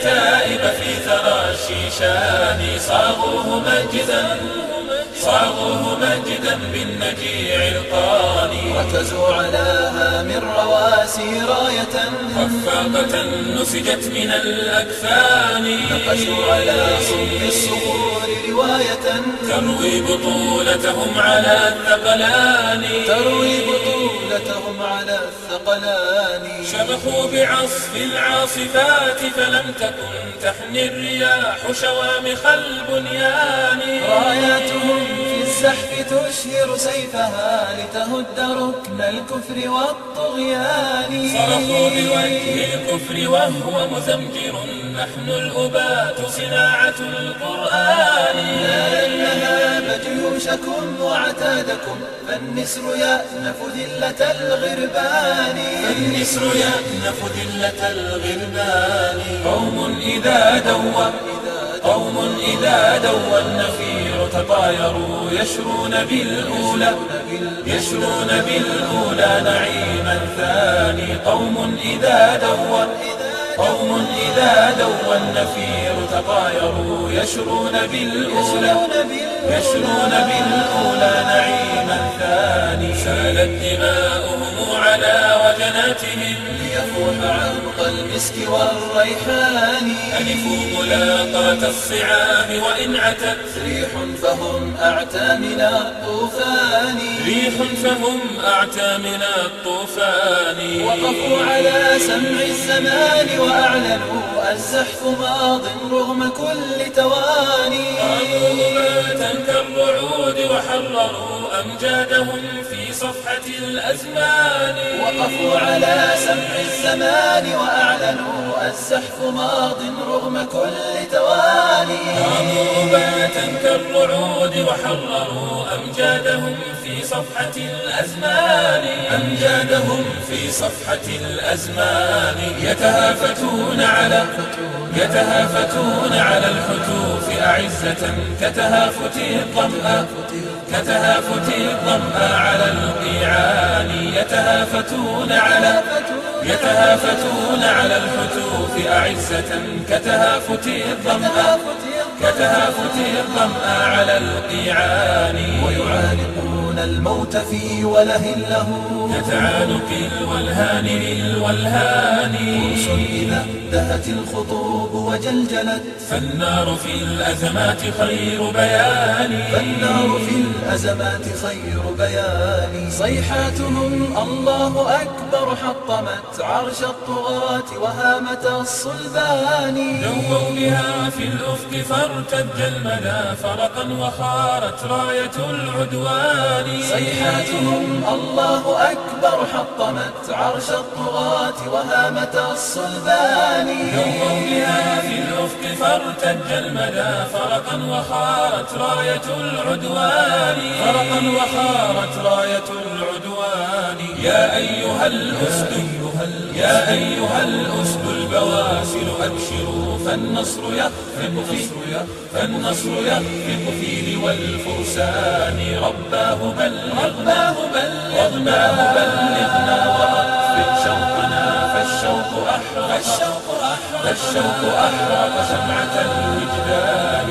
الكتائب في ثرى الشيشان صاغوه مجدا بالنجيع القاني. ركزوا على هام الرواسي راية خفاقة نسجت من الأكفان. نقشوا على صلب الصخور رواية تروي بطولتهم على الثقلان. شبحوا بعصف العاصفات فلم تكن تحني الرياح شوامخ البنيان. راياتهم في الزحف تشهر سيفها لتهد ركن الكفر والطغيان. صرخوا بوجه الكفر وهو مزمجر نحن الأبات صناعة القرآن. لا لن نهاب جيوشكم وعتادكم فالنسر يأنف ذلة الغربان. قوم إذا دوى النفير تطايروا يشرون بالأولى نعيما ثاني. قوم إذا دوى النفير تطايروا يشرون بالأولى نعيما ثاني. سالت دماؤهم على وجناتهم ليفوح عنق المسك والريحان. ألفوا ملاقاة الصعاب وإن عتت ريح فهم أعتى من الطوفان. وقفوا على سمع الزمان وأعلنوا الزحف ماض رغم كل تواني. قاموا غباتا كالرعود وحرروا أمجادهم في صفحة الأزمان. وقفوا على سمع الزمان وأعلنوا الزحف ماض رغم كل تواني. قاموا غباتا كالرعود وحرروا أمجادهم في صفحة الأزمان. يتهافتون على الحتوف أعزة كتهافت الظمأ على القيعان. يتهافتون على الحتوف أعزة كتهافت الظمأ على القيعان. ويعانقون الموت في وله له كتعانق الولهان للولهان. فرس إذا دهت الخطوب وجلجلت فالنار في الأزمات خير بيان. صيحاتهم الله أكبر حطمت عرش الطغاة وهامة الصلبان. دووا بها في الأفق فارتج المدى فرقا وخارت راية العدوان. صيحاتهم الله أكبر حطمت عرش الطغاة وهامة الصلبان. دووا بها في الأفق فارتج المدى فرقا وخارت راية العدوان. يا أيها الأسد البواسل أبشروا فالنصر يخفق في لوى الفرسان. رباه بلغنا وأطفئ شوقنا فالشوق أحرق شمعة الوجدان.